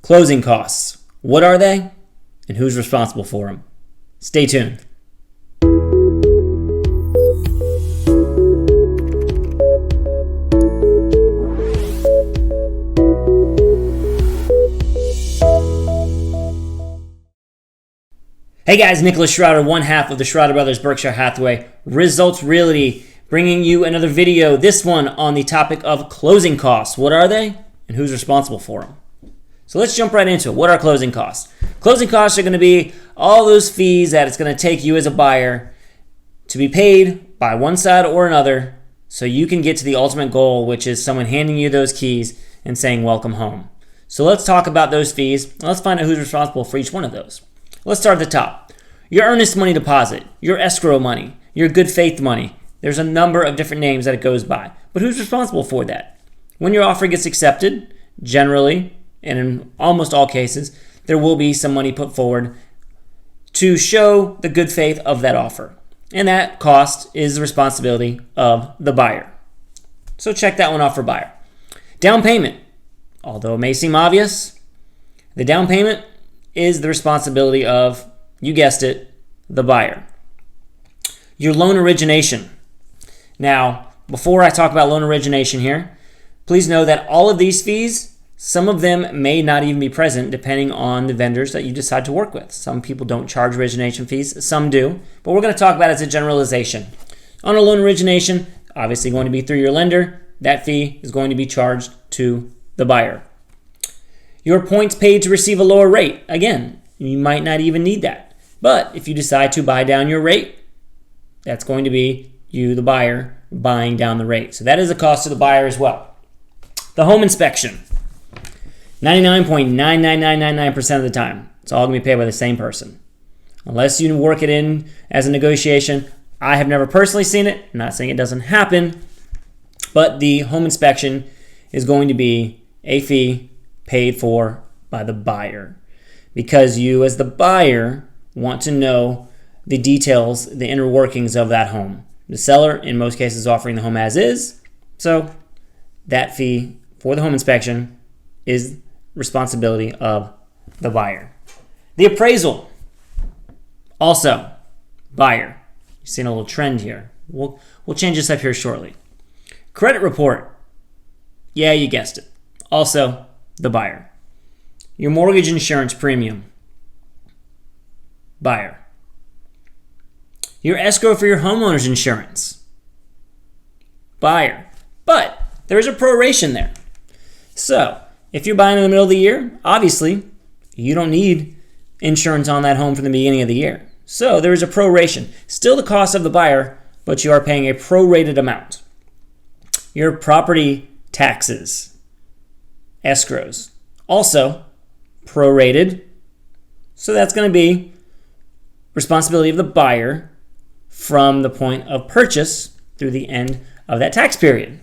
Closing costs. What are they? And who's responsible for them? Stay tuned. Hey guys, Nicholas Shrouder, one half of the Shrouder Brothers Berkshire Hathaway Results Realty, bringing you another video, this one on the topic of closing costs. What are they and who's responsible for them? So let's jump right into it. What are closing costs? Closing costs are going to be all those fees that it's going to take you as a buyer to be paid by one side or another so you can get to the ultimate goal, which is someone handing you those keys and saying welcome home. So let's talk about those fees. Let's find out who's responsible for each one of those. Let's start at the top. Your earnest money deposit, your escrow money, your good faith money. There's a number of different names that it goes by. But who's responsible for that? When your offer gets accepted, generally, and in almost all cases, there will be some money put forward to show the good faith of that offer. And that cost is the responsibility of the buyer. So check that one off for buyer. Down payment. Although it may seem obvious, the down payment is the responsibility of, you guessed it, the buyer. Your loan origination. Now, before I talk about loan origination here, please know that all of these fees, some of them may not even be present depending on the vendors that you decide to work with. Some people don't charge origination fees, some do, but we're going to talk about it as a generalization. On a loan origination, obviously going to be through your lender, that fee is going to be charged to the buyer. Your points paid to receive a lower rate. Again, you might not even need that. But if you decide to buy down your rate, that's going to be you, the buyer, buying down the rate. So that is a cost to the buyer as well. The home inspection. 99.99999% of the time, it's all going to be paid by the same person. Unless you work it in as a negotiation. I have never personally seen it. I'm not saying it doesn't happen. But the home inspection is going to be a fee paid for by the buyer. Because you, as the buyer, want to know the details, the inner workings of that home. The seller, in most cases, is offering the home as is. So that fee for the home inspection is responsibility of the buyer. The appraisal, also buyer. You're seeing a little trend here. We'll change this up here shortly. Credit report. Yeah, you guessed it. Also the buyer. Your mortgage insurance premium. Buyer. Your escrow for your homeowner's insurance. Buyer. But there is a proration there. So if you're buying in the middle of the year, obviously you don't need insurance on that home from the beginning of the year. So there is a proration. Still the cost of the buyer, but you are paying a prorated amount. Your property taxes. Escrows. Also prorated. So that's going to be responsibility of the buyer from the point of purchase through the end of that tax period.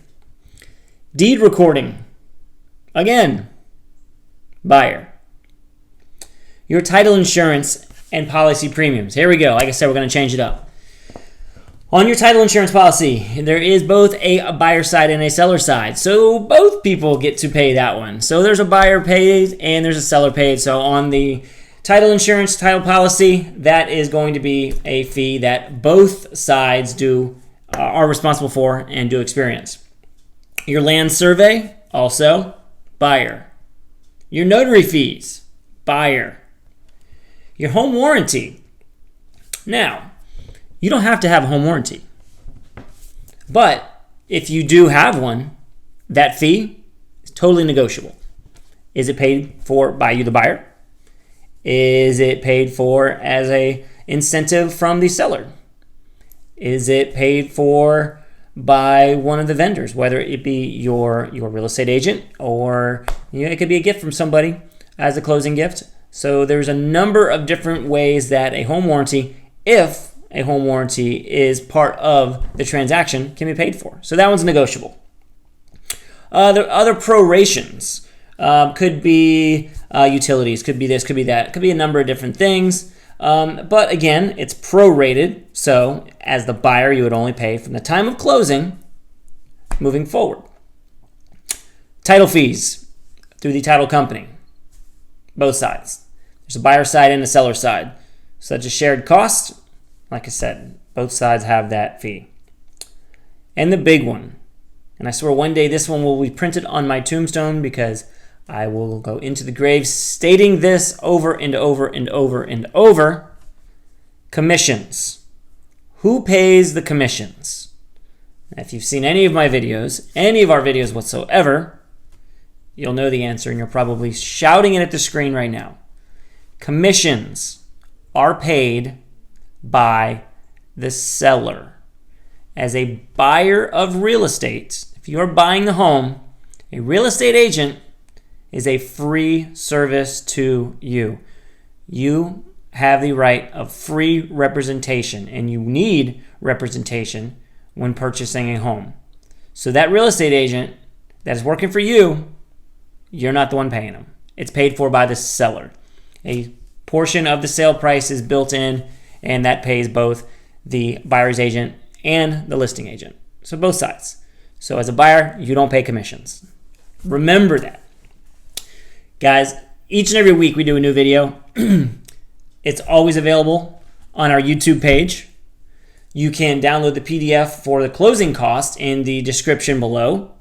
Deed recording. Again, buyer. Your title insurance and policy premiums. Here we go. Like I said, we're going to change it up. On your title insurance policy, there is both a buyer side and a seller side. So both people get to pay that one. So there's a buyer paid and there's a seller paid. So on the title insurance, title policy, that is going to be a fee that both sides are responsible for and do experience. Your land survey, also buyer. Your notary fees, buyer. Your home warranty. Now, you don't have to have a home warranty. But if you do have one, that fee is totally negotiable. Is it paid for by you, the buyer? Is it paid for as an incentive from the seller? Is it paid for by one of the vendors, whether it be your real estate agent or it could be a gift from somebody as a closing gift? So there's a number of different ways that a home warranty, if a home warranty is part of the transaction, can be paid for. So that one's negotiable. The other prorations could be utilities, could be this, could be that, could be a number of different things. But again, it's prorated. So as the buyer, you would only pay from the time of closing moving forward. Title fees through the title company. both sides. There's a buyer side and a seller side. So that's a shared cost. Like I said, both sides have that fee. And the big one, and I swear one day this one will be printed on my tombstone because I will go into the grave stating this over and over and over and over. Commissions. Who pays the commissions? If you've seen any of my videos, any of our videos whatsoever, you'll know the answer and you're probably shouting it at the screen right now. Commissions are paid by the seller. As a buyer of real estate, if you are buying the home, a real estate agent is a free service to you. You have the right of free representation, and you need representation when purchasing a home. So that real estate agent that is working for you, you're not the one paying them. It's paid for by the seller. A portion of the sale price is built in, and that pays both the buyer's agent and the listing agent. So both sides. So as a buyer, you don't pay commissions. Remember that. Guys, each and every week we do a new video. It's always available on our YouTube page. You can download the PDF for the closing cost in the description below.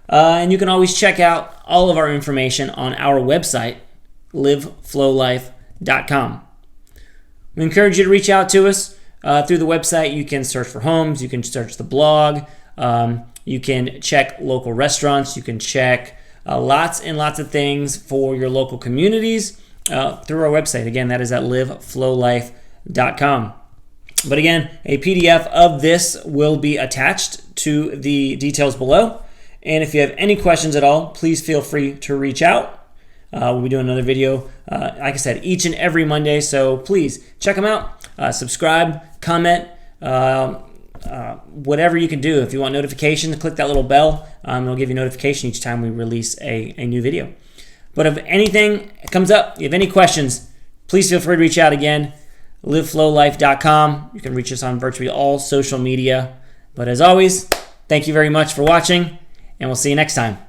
And you can always check out all of our information on our website, liveflowlife.com. We encourage you to reach out to us through the website. You can search for homes. You can search the blog. You can check local restaurants. You can check lots and lots of things for your local communities through our website. Again, that is at liveflowlife.com. But again, a PDF of this will be attached to the details below. And if you have any questions at all, please feel free to reach out. We'll be doing another video, like I said, each and every Monday. So please check them out. Subscribe, comment, whatever you can do. If you want notifications, click that little bell. It'll give you notification each time we release a new video. But if anything comes up, you have any questions, please feel free to reach out again. liveflowlife.com. You can reach us on virtually all social media. But as always, thank you very much for watching, and we'll see you next time.